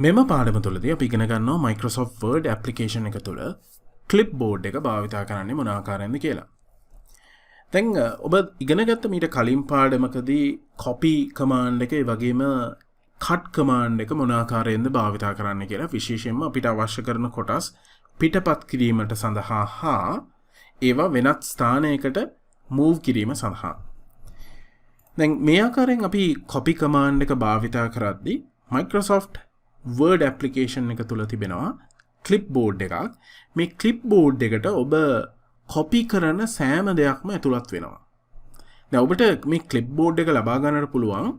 මෙම පාඩම තුළදී අපි ඉගෙන ගන්නවා Microsoft Word application එක තුළ Clipboard එක භාවිතා කරන්නේ මොන ආකාරයෙන්ද කියලා. දැන් ඔබ ඉගෙන ගත්ත මීට කලින් පාඩමකදී copy command එක ඒ වගේම cut command එක මොන ආකාරයෙන්ද භාවිතා කරන්න කියලා විශේෂයෙන්ම අපිට අවශ්‍ය කරන කොටස් පිටපත් කිරීමට සඳහා හා ඒවා වෙනත් ස්ථානයකට move කිරීම සඳහා. දැන් මේ ආකාරයෙන් අපි copy command එක භාවිතා කරද්දී Microsoft Word application එක තුල තිබෙනවා Clipboard එකක්. මේ Clipboard එකට ඔබ copy කරන සෑම දෙයක්ම ඇතුළත් වෙනවා. දැන් ඔබට මේ Clipboard එක ලබා ගන්නට පුළුවන්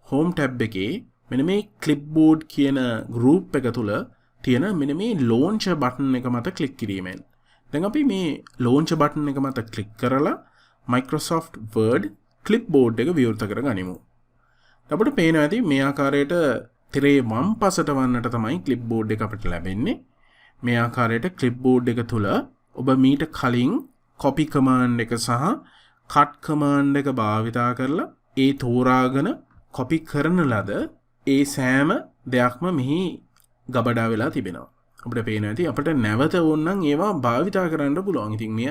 Home tab එකේ මෙන්න මේ Clipboard කියන group එක තුල තියෙන මෙන්න මේ launcher button එක මත click කිරීමෙන්. දැන් අපි මේ launcher button එක මත click කරලා Microsoft Word Clipboard එක විවෘත කරගනිමු. අපිට පේනවා ඇති මේ ආකාරයට තිරේ වම් පසට වන්නට තමයි Clipboard එක අපිට ලැබෙන්නේ. මේ ආකාරයට Clipboard එක තුල ඔබ මීට කලින් copy command එක සහ cut command එක භාවිතා කරලා ඒ තෝරාගෙන copy කරන ලද ඒ සෑම දෙයක්ම මෙහි ගබඩා වෙලා තිබෙනවා. අපිට පේනවා ඇති අපිට නැවත ඕනනම් ඒවා භාවිතා කරන්න පුළුවන්. ඉතින් මෙය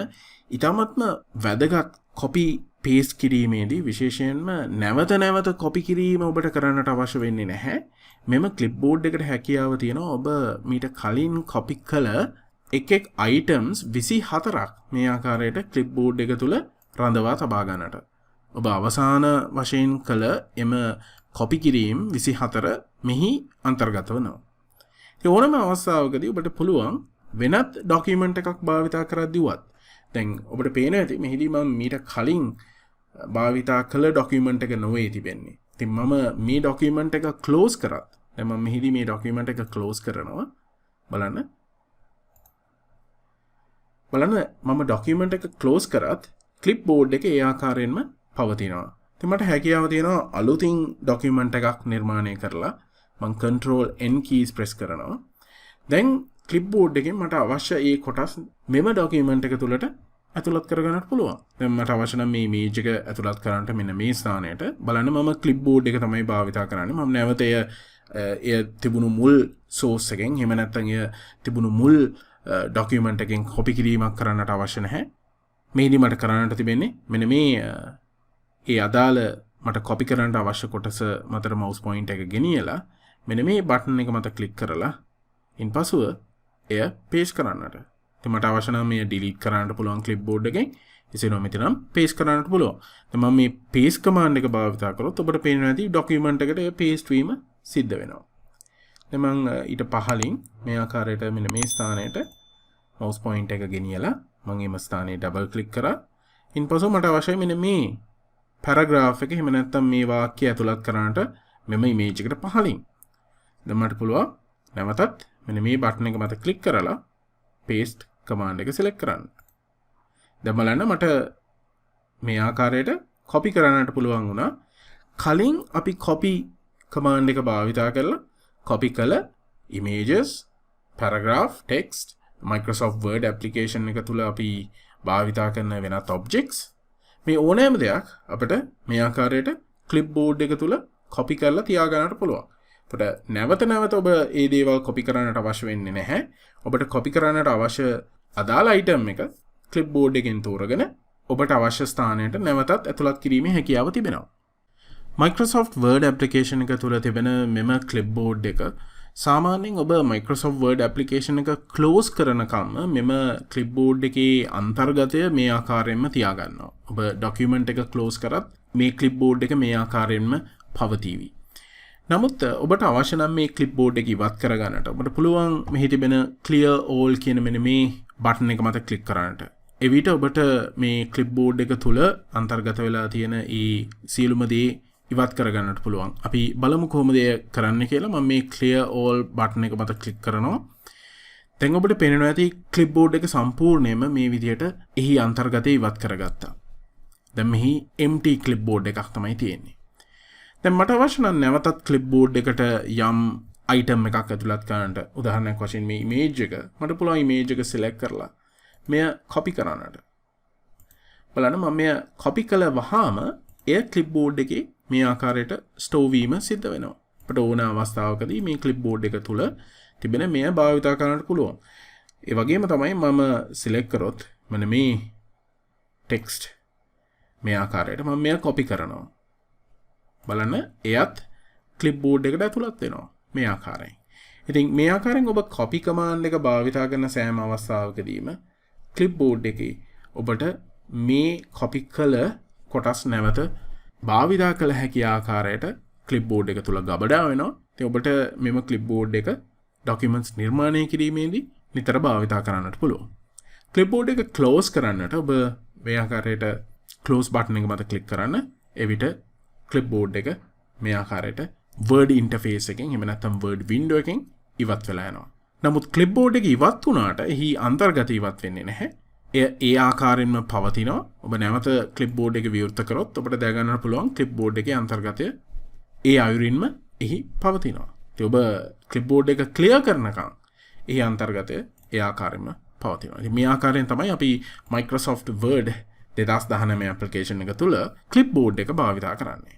ඊටමත්ම වැදගත් copy paste කිරීමේදී විශේෂයෙන්ම නැවත copy කිරීම ඔබට කරන්නට අවශ්‍ය වෙන්නේ නැහැ. මෙම Clipboard එකට හැකියාව තියෙනවා ඔබ මීට කලින් copy කළ එක් items 24ක් මේ ආකාරයට Clipboard එක තුල රඳවා තබා ගන්නට. ඔබ අවසාන වශයෙන් කළ එම copy කිරීම 24 මෙහි අන්තර්ගත වෙනවා. ඒ ඕනම අවස්ථාවකදී ඔබට පුළුවන් වෙනත් document එකක් භාවිතා කරද්දීවත් දැන් ඔබට පේනවා ඇති මෙහිදී මම මීට කලින් භාවිතා කළ document එක නොවේ තිබෙන්නේ. ඉතින් මම මේ document එක close කරත් දැන් මම මෙහිදී මේ document එක close කරනවා. බලන්න මම document එක close කරත් Clipboard එක ඒ ආකාරයෙන්ම පවතිනවා. ඉතින් මට හැකියාව තියෙනවා අලුතින් document එකක් නිර්මාණය කරලා මම control n keys press කරනවා. දැන් Clipboard එකෙන් මට අවශ්‍ය ඒ කොටස් මෙම document එක තුලට ඇතුළත් කරගන්නත් පුළුවන්. දැන් මට අවශ්‍ය නම් මේ image එක ඇතුළත් කරන්නට මෙන්න මේ ස්ථානයට බලන්න මම Clipboard එක තමයි භාවිතා කරන්නේ. මම නැවත එය තිබුණු මුල් source එකෙන් එහෙම නැත්නම් එය තිබුණු මුල් document එකෙන් copy කිරීමක් කරන්නට අවශ්‍ය නැහැ. මේදී මට කරන්නට තිබෙන්නේ මෙන්න මේ ඒ අදාළ මට copy කරන්නට අවශ්‍ය කොටස මතට mouse point එක ගෙනියලා මෙන්න මේ button එක මත click කරලා ඉන්පසුව එය paste කරන්නට. ඉතින් මට අවශ්‍ය නම් මේ delete කරන්නට පුළුවන් Clipboard එකෙන්. එසේනො මෙතනම් paste කරන්නට පුළුවන්. දැන් මම මේ paste command එක භාවිතා කරොත් ඔබට පේනවා ඇති document එකට එය paste වීම සිද්ධ වෙනවා. දැන් මම ඊට පහලින් මේ ආකාරයට මෙන්න මේ ස්ථානයට mouse point එක ගෙනියලා මම එම ස්ථානයේ double click කරා. ඉන්පසු මට අවශ්‍යයි මෙන්න මේ paragraph එක එහෙම නැත්නම් මේ වාක්‍යය ඇතුළත් කරන්නට මෙම image එකට පහලින්. දැන් මට පුළුවන් නැවතත් මෙන්න මේ button එක මත click කරලා paste command එක select කරන්න. දැන් බලන්න මට මේ ආකාරයට copy කරන්නට පුළුවන් වුණා. කලින් අපි copy command එක භාවිතා කරලා copy කළ images, paragraph, text, Microsoft Word application එක තුල අපි භාවිතා කරන වෙනත් objects මේ ඕනෑම දෙයක් අපිට මේ ආකාරයට Clipboard එක තුල copy කරලා තියාගන්නට පුළුවන්. අපිට නැවත ඔබ ඒ දේවල් copy කරන්නට අවශ්‍ය වෙන්නේ නැහැ. ඔබට copy කරන්නට අවශ්‍ය අදාළ item එක Clipboard එකෙන් තෝරගෙන ඔබට අවශ්‍ය ස්ථානයට නැවතත් ඇතුළත් කිරීමේ හැකියාව තිබෙනවා. Microsoft Word application එක තුල තිබෙන මෙම Clipboard එක සාමාන්‍යයෙන් ඔබ Microsoft Word application එක close කරනකම් මෙම Clipboard එකේ අන්තර්ගතය මේ ආකාරයෙන්ම තියාගන්නවා. ඔබ document එක close කරත් මේ Clipboard එක මේ ආකාරයෙන්ම පවතිවි. නමුත් ඔබට අවශ්‍ය නම් මේ Clipboard එක ඉවත් කරගන්නට ඔබට පුළුවන් මෙහි තිබෙන clear all කියන මෙන්න මේ button එක මත click කරන්නට. එවිට ඔබට මේ Clipboard එක තුල අන්තර්ගත වෙලා තියෙන ඒ සියලුම දේ ඉවත් කරගන්නට පුළුවන්. අපි බලමු කොහොමද එය කරන්න කියලා. මම මේ clear all button එක මත click කරනවා. දැන් ඔබට පේනවා ඇති Clipboard එක සම්පූර්ණයෙන්ම මේ විදිහට එහි අන්තර්ගතය ඉවත් කරගත්තා. දැන් මෙහි empty Clipboard එකක් තමයි තියෙන්නේ. දැන් මට අවශ්‍ය නම් නැවතත් Clipboard එකට යම් item එකක් ඇතුළත් කරන්නට. උදාහරණයක් වශයෙන් මේ image එක මට පුළුවන් image එක select කරලා මෙය copy කරන්නට. බලන්න මම මෙය copy කළ වහාම එය Clipboard එකේ මේ ආකාරයට ස්ටෝර් වීම සිද්ධ වෙනවා. අපට ඕන අවස්ථාවකදී මේ clipboard එක තුල තිබෙන මෙය භාවිතා කරන්නට පුළුවන්. ඒ වගේම තමයි මම select කරොත් මෙන්න මේ text මේ ආකාරයට මම මෙය copy කරනවා. බලන්න එයත් clipboard එකට ඇතුළත් වෙනවා මේ ආකාරයෙන්. ඉතින් මේ ආකාරයෙන් ඔබ copy command එක භාවිතා කරන සෑම අවස්ථාවකදීම clipboard එකේ ඔබට මේ copy කළ කොටස් නැවත භාවිතා කළ හැකි ආකාරයට clipboard එක තුල ගබඩා වෙනවා. ඉතින් ඔබට මෙම clipboard එක documents නිර්මාණය කිරීමේදී නිතර භාවිතා කරන්නට පුළුවන්. clipboard එක close කරන්නට ඔබ මේ ආකාරයට close button එක මත click කරන්න. එවිට clipboard එක මේ ආකාරයට word interface එකෙන් එහෙම නැත්නම් word window එකෙන් ඉවත් වෙලා යනවා. නමුත් clipboard එක ඉවත් වුණාට එහි අන්තර්ගත ඉවත් වෙන්නේ නැහැ. ඒ ආකාරයෙන්ම පවතිනවා. ඔබ නැවත clipboard එක විවෘත කරොත් ඔබට දැක ගන්න පුළුවන් clipboard එකේ අන්තර්ගතය ඒ අයුරින්ම එහි පවතිනවා. ඉතින් ඔබ clipboard එක clear කරනකම් එහි අන්තර්ගතය ඒ ආකාරයෙන්ම පවතිනවා. ඉතින් මේ ආකාරයෙන් තමයි අපි Microsoft Word 2019 application එක තුල clipboard එක භාවිතා කරන්නේ.